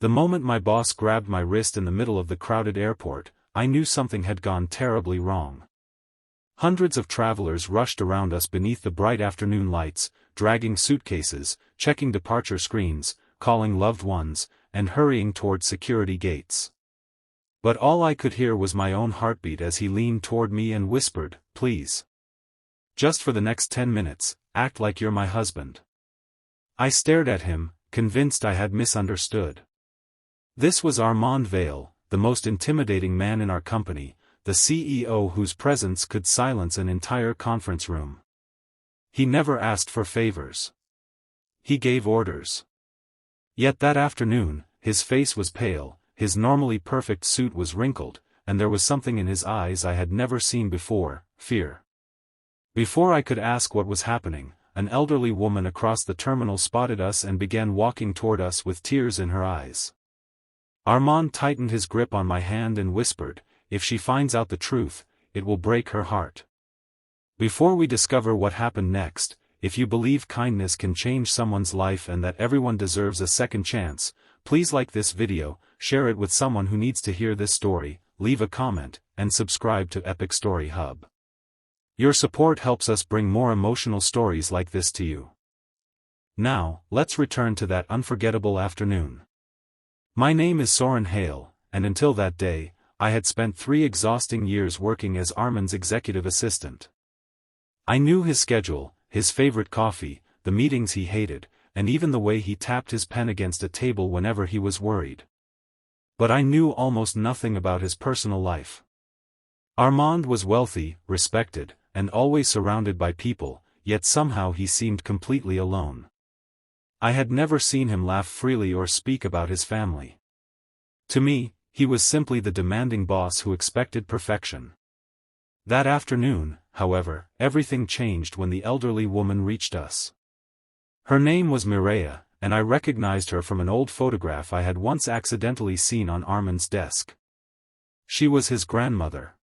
The moment my boss grabbed my wrist in the middle of the crowded airport, I knew something had gone terribly wrong. Hundreds of travelers rushed around us beneath the bright afternoon lights, dragging suitcases, checking departure screens, calling loved ones, and hurrying toward security gates. But all I could hear was my own heartbeat as he leaned toward me and whispered, "Please. Just for the next 10 minutes, act like you're my husband." I stared at him, convinced I had misunderstood. This was Armand Vale, the most intimidating man in our company, the CEO whose presence could silence an entire conference room. He never asked for favors. He gave orders. Yet that afternoon, his face was pale, his normally perfect suit was wrinkled, and there was something in his eyes I had never seen before: fear. Before I could ask what was happening, an elderly woman across the terminal spotted us and began walking toward us with tears in her eyes. Armand tightened his grip on my hand and whispered, "If she finds out the truth, it will break her heart." Before we discover what happened next, if you believe kindness can change someone's life and that everyone deserves a second chance, please like this video, share it with someone who needs to hear this story, leave a comment, and subscribe to Epic Story Hub. Your support helps us bring more emotional stories like this to you. Now, let's return to that unforgettable afternoon. My name is Soren Hale, and until that day, I had spent 3 exhausting years working as Armand's executive assistant. I knew his schedule, his favorite coffee, the meetings he hated, and even the way he tapped his pen against a table whenever he was worried. But I knew almost nothing about his personal life. Armand was wealthy, respected, and always surrounded by people, yet somehow he seemed completely alone. I had never seen him laugh freely or speak about his family. To me, he was simply the demanding boss who expected perfection. That afternoon, however, everything changed when the elderly woman reached us. Her name was Mireia, and I recognized her from an old photograph I had once accidentally seen on Armand's desk. She was his grandmother.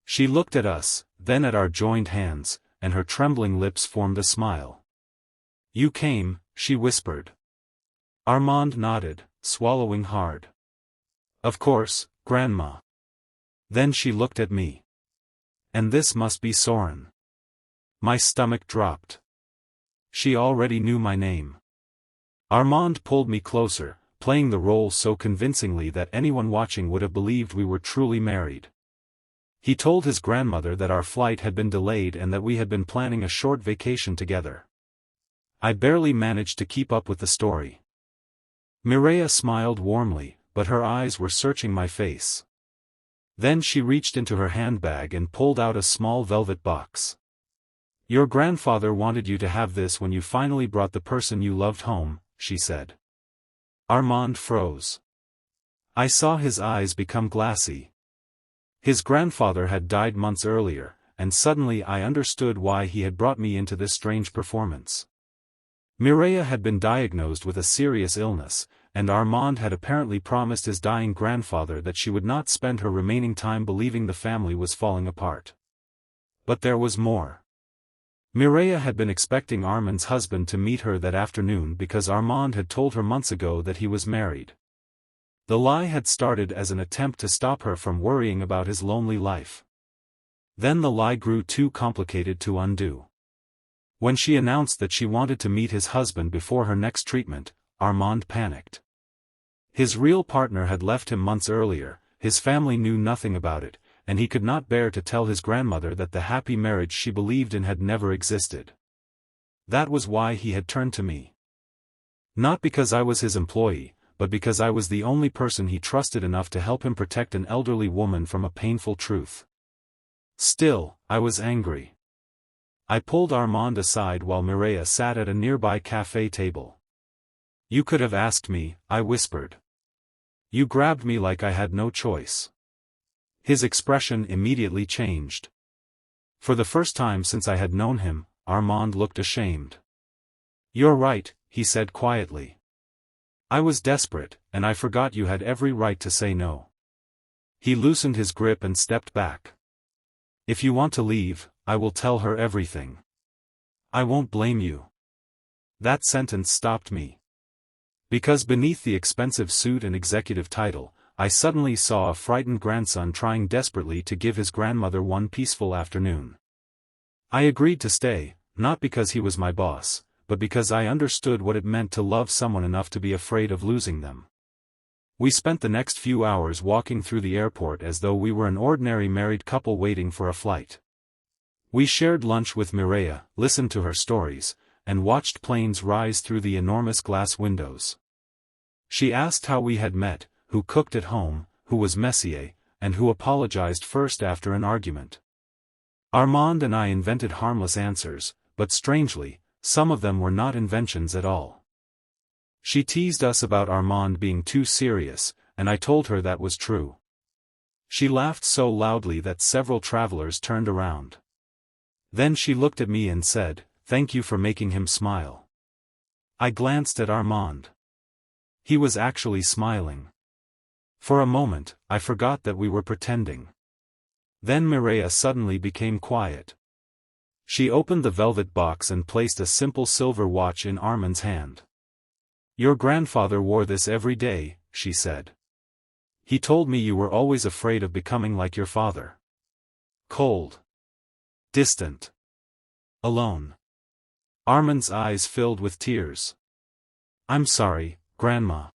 She looked at us, then at our joined hands, and her trembling lips formed a smile. "You came," she whispered. Armand nodded, swallowing hard. "Of course, Grandma." Then she looked at me. "And this must be Soren." My stomach dropped. She already knew my name. Armand pulled me closer, playing the role so convincingly that anyone watching would have believed we were truly married. He told his grandmother that our flight had been delayed and that we had been planning a short vacation together. I barely managed to keep up with the story. Mireia smiled warmly, but her eyes were searching my face. Then she reached into her handbag and pulled out a small velvet box. "Your grandfather wanted you to have this when you finally brought the person you loved home," she said. Armand froze. I saw his eyes become glassy. His grandfather had died months earlier, and suddenly I understood why he had brought me into this strange performance. Mireia had been diagnosed with a serious illness, and Armand had apparently promised his dying grandfather that she would not spend her remaining time believing the family was falling apart. But there was more. Mireia had been expecting Armand's husband to meet her that afternoon because Armand had told her months ago that he was married. The lie had started as an attempt to stop her from worrying about his lonely life. Then the lie grew too complicated to undo. When she announced that she wanted to meet his husband before her next treatment, Armand panicked. His real partner had left him months earlier, his family knew nothing about it, and he could not bear to tell his grandmother that the happy marriage she believed in had never existed. That was why he had turned to me. Not because I was his employee, but because I was the only person he trusted enough to help him protect an elderly woman from a painful truth. Still, I was angry. I pulled Armand aside while Mireia sat at a nearby cafe table. "You could have asked me," I whispered. "You grabbed me like I had no choice." His expression immediately changed. For the first time since I had known him, Armand looked ashamed. "You're right," he said quietly. "I was desperate, and I forgot you had every right to say no." He loosened his grip and stepped back. "If you want to leave, I will tell her everything. I won't blame you." That sentence stopped me. Because beneath the expensive suit and executive title, I suddenly saw a frightened grandson trying desperately to give his grandmother one peaceful afternoon. I agreed to stay, not because he was my boss, but because I understood what it meant to love someone enough to be afraid of losing them. We spent the next few hours walking through the airport as though we were an ordinary married couple waiting for a flight. We shared lunch with Mireia, listened to her stories, and watched planes rise through the enormous glass windows. She asked how we had met, who cooked at home, who was Messier, and who apologized first after an argument. Armand and I invented harmless answers, but strangely, some of them were not inventions at all. She teased us about Armand being too serious, and I told her that was true. She laughed so loudly that several travelers turned around. Then she looked at me and said, "Thank you for making him smile." I glanced at Armand. He was actually smiling. For a moment, I forgot that we were pretending. Then Mireia suddenly became quiet. She opened the velvet box and placed a simple silver watch in Armand's hand. "Your grandfather wore this every day," she said. "He told me you were always afraid of becoming like your father. Cold. Distant. Alone." Armand's eyes filled with tears. "I'm sorry, Grandma."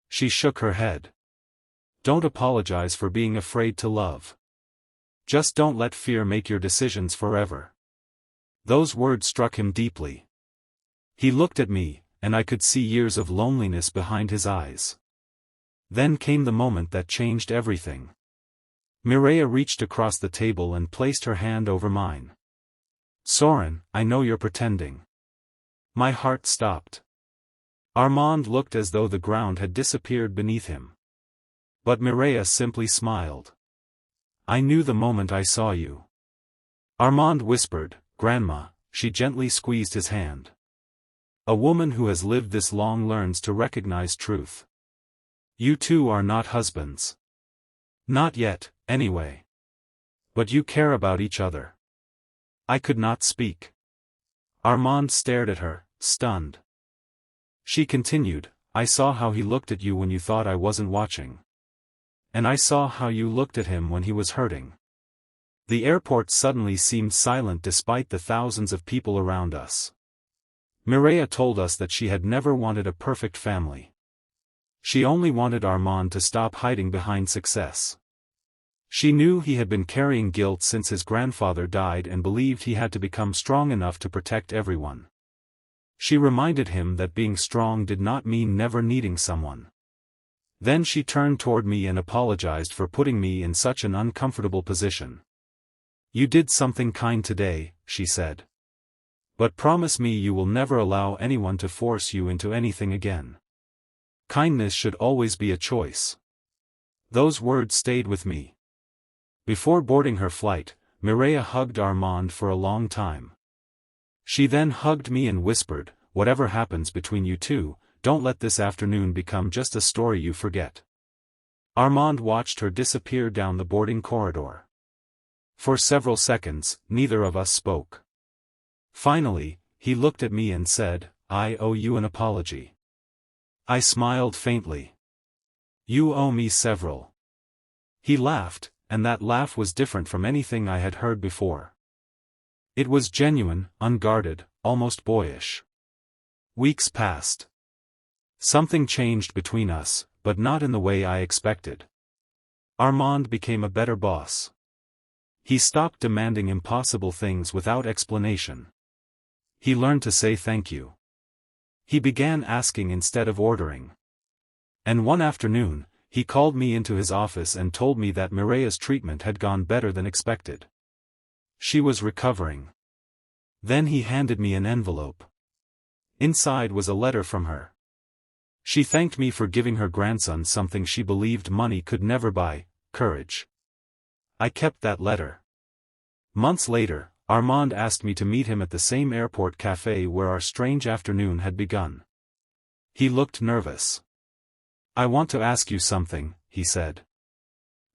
She shook her head. "Don't apologize for being afraid to love. Just don't let fear make your decisions forever." Those words struck him deeply. He looked at me, and I could see years of loneliness behind his eyes. Then came the moment that changed everything. Mireia reached across the table and placed her hand over mine. "Soren, I know you're pretending." My heart stopped. Armand looked as though the ground had disappeared beneath him. But Mireia simply smiled. "I knew the moment I saw you." Armand whispered, "Grandma." She gently squeezed his hand. "A woman who has lived this long learns to recognize truth. You two are not husbands. Not yet, anyway. But you care about each other." I could not speak. Armand stared at her, stunned. She continued, "I saw how he looked at you when you thought I wasn't watching. And I saw how you looked at him when he was hurting." The airport suddenly seemed silent despite the thousands of people around us. Mireia told us that she had never wanted a perfect family. She only wanted Armand to stop hiding behind success. She knew he had been carrying guilt since his grandfather died and believed he had to become strong enough to protect everyone. She reminded him that being strong did not mean never needing someone. Then she turned toward me and apologized for putting me in such an uncomfortable position. "You did something kind today," she said. "But promise me you will never allow anyone to force you into anything again. Kindness should always be a choice." Those words stayed with me. Before boarding her flight, Mireia hugged Armand for a long time. She then hugged me and whispered, "Whatever happens between you two, don't let this afternoon become just a story you forget." Armand watched her disappear down the boarding corridor. For several seconds, neither of us spoke. Finally, he looked at me and said, "I owe you an apology." I smiled faintly. "You owe me several." He laughed, and that laugh was different from anything I had heard before. It was genuine, unguarded, almost boyish. Weeks passed. Something changed between us, but not in the way I expected. Armand became a better boss. He stopped demanding impossible things without explanation. He learned to say thank you. He began asking instead of ordering. And one afternoon, he called me into his office and told me that Mireia's treatment had gone better than expected. She was recovering. Then he handed me an envelope. Inside was a letter from her. She thanked me for giving her grandson something she believed money could never buy, courage. I kept that letter. Months later, Armand asked me to meet him at the same airport cafe where our strange afternoon had begun. He looked nervous. "I want to ask you something," he said.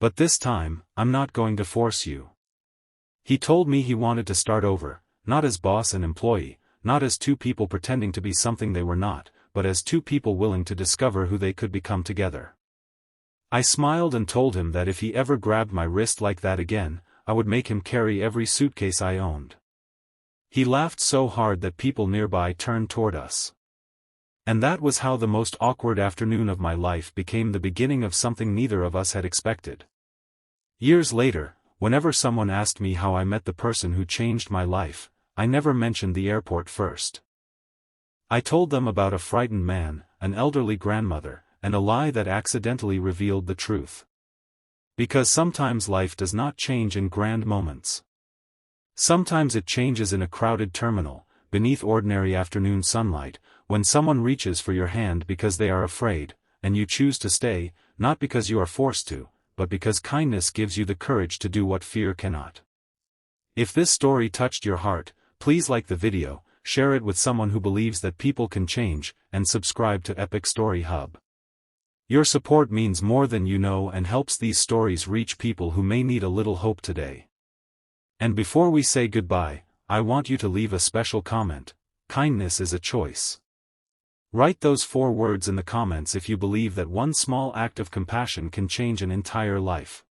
"But this time, I'm not going to force you." He told me he wanted to start over, not as boss and employee, not as two people pretending to be something they were not, but as two people willing to discover who they could become together. I smiled and told him that if he ever grabbed my wrist like that again, I would make him carry every suitcase I owned. He laughed so hard that people nearby turned toward us. And that was how the most awkward afternoon of my life became the beginning of something neither of us had expected. Years later, whenever someone asked me how I met the person who changed my life, I never mentioned the airport first. I told them about a frightened man, an elderly grandmother, and a lie that accidentally revealed the truth. Because sometimes life does not change in grand moments. Sometimes it changes in a crowded terminal, beneath ordinary afternoon sunlight, when someone reaches for your hand because they are afraid, and you choose to stay, not because you are forced to, but because kindness gives you the courage to do what fear cannot. If this story touched your heart, please like the video, share it with someone who believes that people can change, and subscribe to Epic Story Hub. Your support means more than you know and helps these stories reach people who may need a little hope today. And before we say goodbye, I want you to leave a special comment. Kindness is a choice. Write those 4 words in the comments if you believe that one small act of compassion can change an entire life.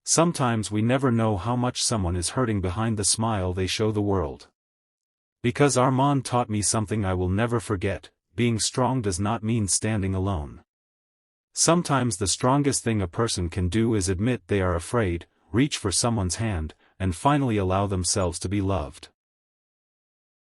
Sometimes we never know how much someone is hurting behind the smile they show the world. Because Armand taught me something I will never forget: being strong does not mean standing alone. Sometimes the strongest thing a person can do is admit they are afraid, reach for someone's hand, and finally allow themselves to be loved.